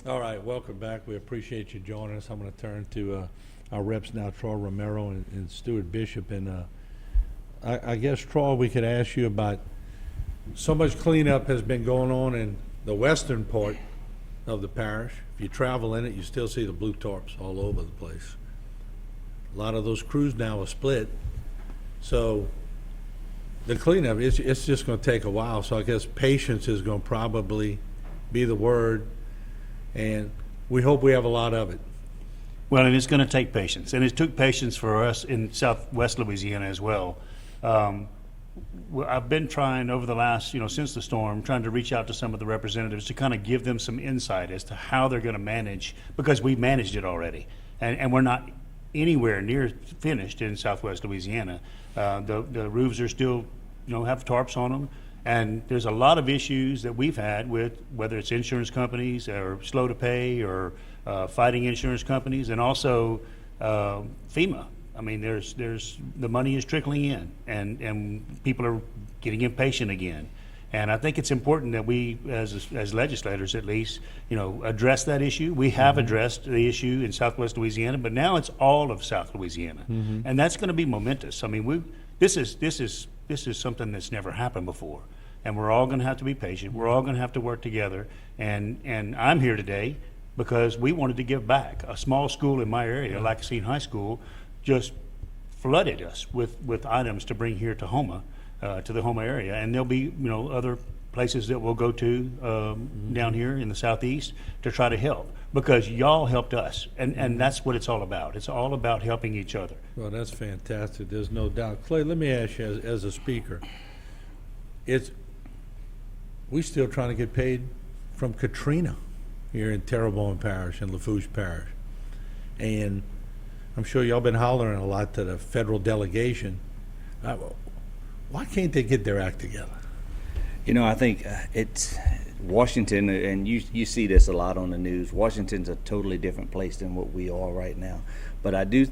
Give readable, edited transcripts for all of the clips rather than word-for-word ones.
All right, welcome back. We appreciate you joining us. I'm going to turn to our reps now, Troy Romero and Stuart Bishop. And I guess, Troy, we could ask you about so much cleanup has been going on in the western part of the parish. If you travel in it, you still see the blue tarps all over the place. A lot of those crews now are split. So the cleanup, it's just going to take a while. So I guess patience is going to probably be the word. And we hope we have a lot of it. Well, and it's going to take patience, and it took patience for us in Southwest Louisiana as well. I've been trying over the last, since the storm, trying to reach out to some of the representatives to kind of give them some insight as to how they're going to manage, because we managed it already, and we're not anywhere near finished in Southwest Louisiana. The roofs are still, have tarps on them. And there's a lot of issues that we've had with whether it's insurance companies or slow to pay or fighting insurance companies, and also FEMA. I mean, there's the money is trickling in, and people are getting impatient again. And I think it's important that we, as legislators at least, address that issue. We have addressed the issue in Southwest Louisiana, but now it's all of South Louisiana, and that's going to be momentous. I mean, this is something that's never happened before. And we're all going to have to be patient. We're all going to have to work together. And I'm here today because we wanted to give back. A small school in my area, Lacassine High School, just flooded us with items to bring here to Houma, to the Houma area. And there'll be other places that we'll go to down here in the southeast to try to help, because y'all helped us. And that's what it's all about. It's all about helping each other. Well, that's fantastic. There's no doubt. Clay, let me ask you, as a speaker, we still trying to get paid from Katrina here in Terrebonne Parish and Lafourche Parish. And I'm sure y'all been hollering a lot to the federal delegation. Why can't they get their act together? I think it's Washington, and you see this a lot on the news. Washington's a totally different place than what we are right now. But I do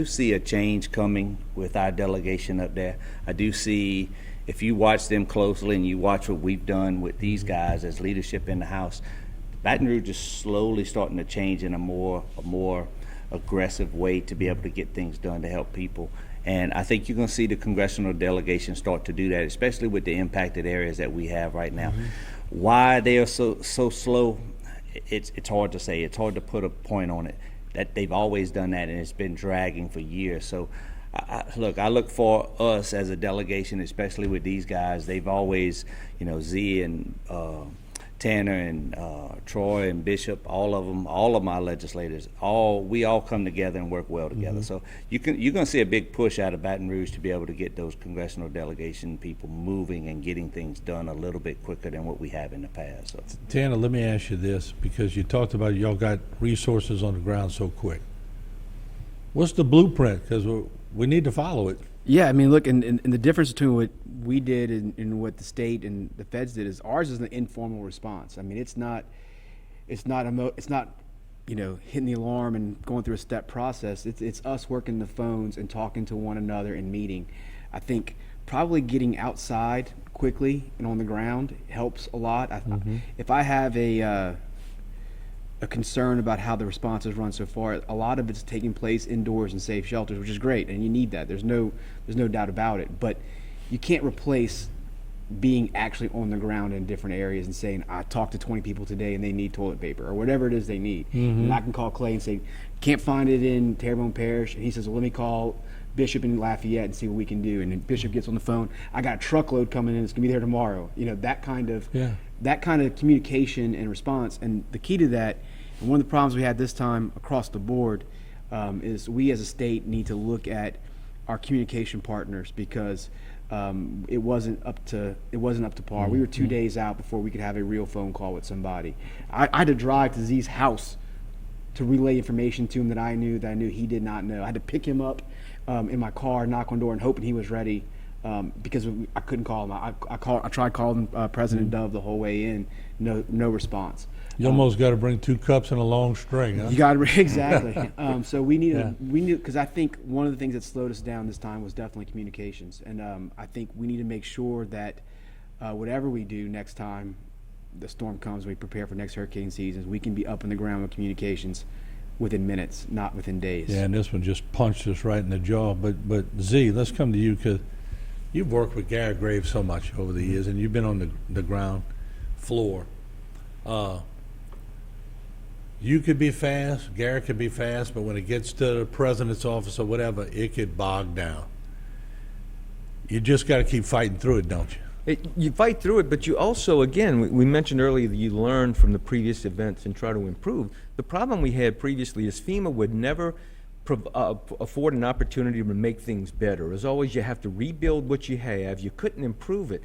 see a change coming with our delegation up there. I do see, if you watch them closely and you watch what we've done with these guys as leadership in the House, Baton Rouge is slowly starting to change in a more aggressive way to be able to get things done to help people. And I think you're going to see the congressional delegation start to do that, especially with the impacted areas that we have right now. Why they are so slow, it's hard to say. It's hard to put a point on it. That they've always done that, and it's been dragging for years. So I look for us as a delegation, especially with these guys. They've always, Z and Tanner and Troy and Bishop, all of my legislators, we all come together and work well together. So you're going to see a big push out of Baton Rouge to be able to get those congressional delegation people moving and getting things done a little bit quicker than what we have in the past. So. Tanner, let me ask you this, because you talked about y'all got resources on the ground so quick. What's the blueprint? Because we need to follow it. Yeah, I mean, look, and the difference between what we did and what the state and the feds did is ours is an informal response. I mean, it's not hitting the alarm and going through a step process. It's us working the phones and talking to one another and meeting. I think probably getting outside quickly and on the ground helps a lot. If I have a concern about how the response has run so far, a lot of it's taking place indoors in safe shelters, which is great, and you need that. There's no doubt about it. But you can't replace being actually on the ground in different areas and saying, I talked to 20 people today and they need toilet paper or whatever it is they need. And I can call Clay and say, can't find it in Terrebonne Parish. And he says, well, let me call Bishop in Lafayette and see what we can do. And then Bishop gets on the phone, I got a truckload coming in, it's gonna be there tomorrow. That kind of communication and response. And the key to that, and one of the problems we had this time across the board, is we as a state need to look at our communication partners, because it wasn't up to par. We were 2 days out before we could have a real phone call with somebody. I had to drive to Z's house to relay information to him that I knew he did not know. I had to pick him up in my car, knock on the door, and hoping he was ready, because I couldn't call him. I tried calling President Dove the whole way in, no response. You almost got to bring 2 cups and a long string, huh? You got to exactly. So we need because I think one of the things that slowed us down this time was definitely communications, and I think we need to make sure that whatever we do next time, the storm comes, we prepare for next hurricane seasons, we can be up on the ground with communications within minutes, not within days. Yeah, and this one just punched us right in the jaw. But Z, let's come to you, because you've worked with Garrett Graves so much over the years, and you've been on the ground floor. You could be fast, Garrett could be fast, but when it gets to the president's office or whatever, it could bog down. You just got to keep fighting through it, don't you? You fight through it, but you also, again, we mentioned earlier that you learn from the previous events and try to improve. The problem we had previously is FEMA would never afford an opportunity to make things better. As always, you have to rebuild what you have. You couldn't improve it.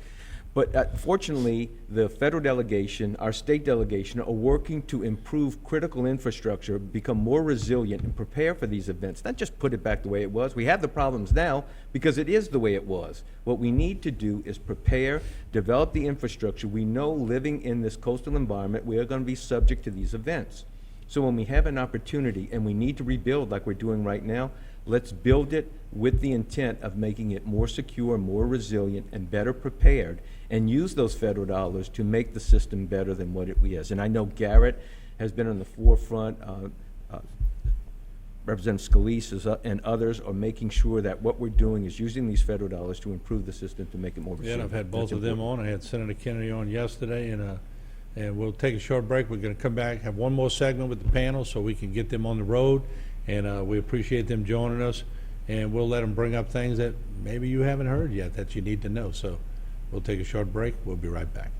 But fortunately, the federal delegation, our state delegation, are working to improve critical infrastructure, become more resilient, and prepare for these events. Not just put it back the way it was. We have the problems now because it is the way it was. What we need to do is prepare, develop the infrastructure. We know living in this coastal environment, we are going to be subject to these events. So when we have an opportunity and we need to rebuild like we're doing right now, let's build it with the intent of making it more secure, more resilient, and better prepared, and use those federal dollars to make the system better than what it is. And I know Garrett has been on the forefront. Representative Scalise and others are making sure that what we're doing is using these federal dollars to improve the system to make it more Yeah, resilient. and I've had both of them on. I had Senator Kennedy on yesterday, and we'll take a short break. We're going to come back, have one more segment with the panel so we can get them on the road, and we appreciate them joining us, and we'll let them bring up things that maybe you haven't heard yet that you need to know. So we'll take a short break. We'll be right back.